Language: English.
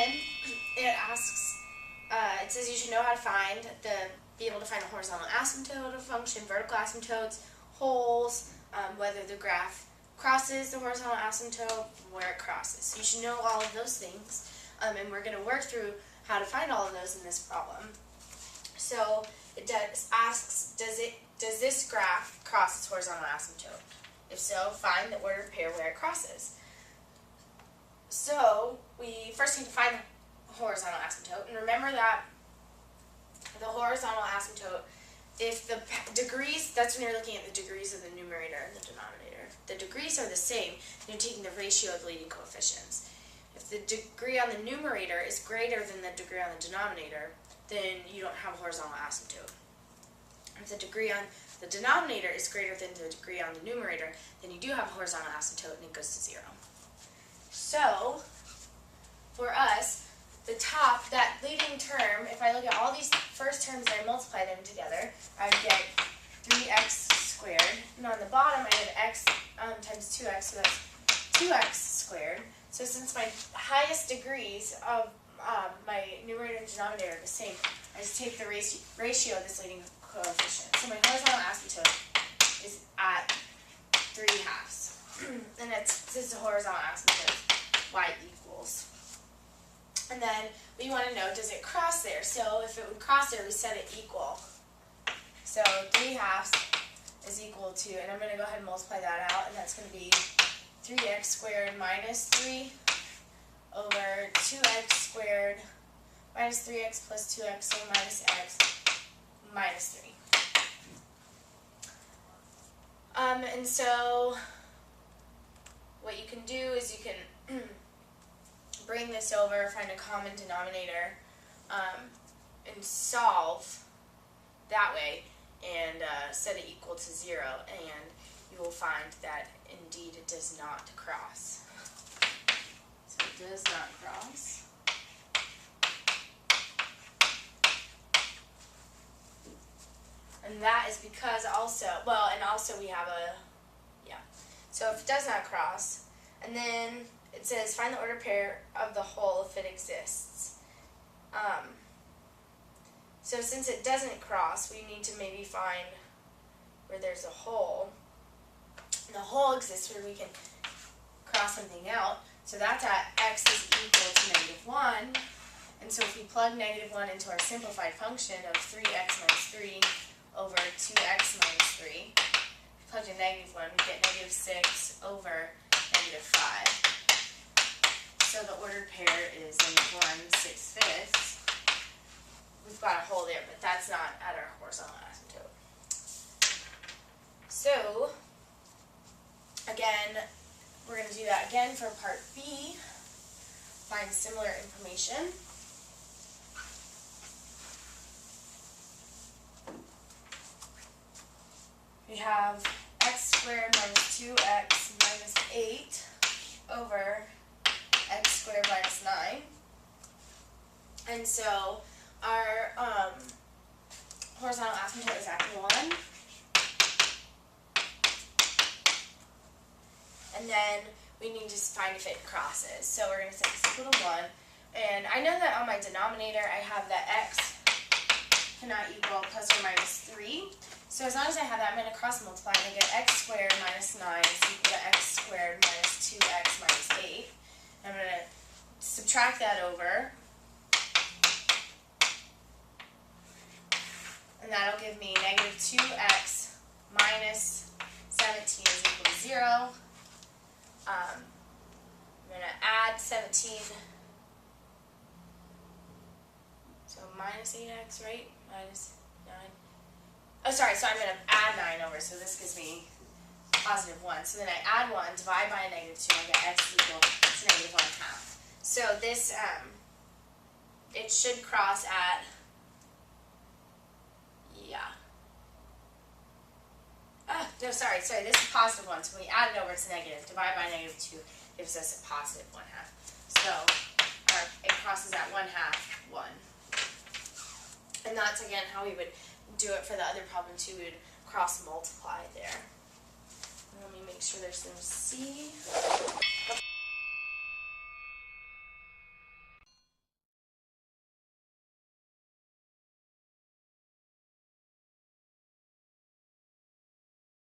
then it asks, it says you should know how to be able to find the horizontal asymptote of a function, vertical asymptotes, holes, whether the graph crosses the horizontal asymptote, where it crosses. So you should know all of those things, and we're going to work through how to find all of those in this problem. So it asks, does this graph cross its horizontal asymptote? If so, find the ordered pair where it crosses. So we first need to find the horizontal asymptote, and remember that the horizontal asymptote, if the degrees, that's when you're looking at the degrees of the numerator and the denominator. If the degrees are the same, you're taking the ratio of the leading coefficients. If the degree on the numerator is greater than the degree on the denominator, then you don't have a horizontal asymptote. If the degree on the denominator is greater than the degree on the numerator, then you do have a horizontal asymptote and it goes to 0. So, for us, the top, that leading term, if I look at all these first terms and I multiply them together, I would get 3x squared. And on the bottom, I get x times 2x, so that's 2x squared. So since my highest degrees of my numerator and denominator are the same, I just take the ratio of this leading coefficient. So my horizontal asymptote is at 3/2. And this is the horizontal asymptote, y equals. And then we want to know, does it cross there? So if it would cross there, we set it equal. So 3/2 is equal to, and I'm going to go ahead and multiply that out, and that's going to be 3x squared minus 3 over 2x squared minus 3x plus 2x, so minus x minus 3. And so what you can do is you can bring this over, find a common denominator, and solve that way, and set it equal to 0, and you will find that indeed it does not cross. So it does not cross. And that is because also we have so if it does not cross, and then it says find the ordered pair of the whole if it exists. So since it doesn't cross, we need to maybe find where there's a hole. And the hole exists where we can cross something out. So that's at x is equal to -1. And so if we plug -1 into our simplified function of 3x minus 3 over 2x minus 3, if we plug in -1, we get -6 over -5. So the ordered pair is -1/6. We've got a hole there, but that's not at our horizontal asymptote. So, again, we're going to do that again for part B. Find similar information. We have x squared minus 2x minus 8 over x squared minus 9. And so our horizontal asymptote is at 1. And then we need to find if it crosses. So we're going to set this equal to 1. And I know that on my denominator I have that x cannot equal plus or minus 3. So as long as I have that, I'm going to cross multiply and I get x squared minus 9 is equal to x squared minus 2x minus 8. I'm going to subtract that over. And that'll give me -2x minus 17 is equal to 0. I'm going to add 17. So minus 8x, right? Minus 9. Oh, sorry, so I'm going to add 9 over, so this gives me +1. So then I add 1, divide by a -2, and I get x equal to -1/2. So this, it should cross at, no, sorry, this is +1, so when we add it over, it's negative. Divide by -2 gives us a +1/2. So it crosses at 1/2, 1. And that's, again, how we would do it for the other problem, too. We would cross multiply there. Let me make sure there's no C.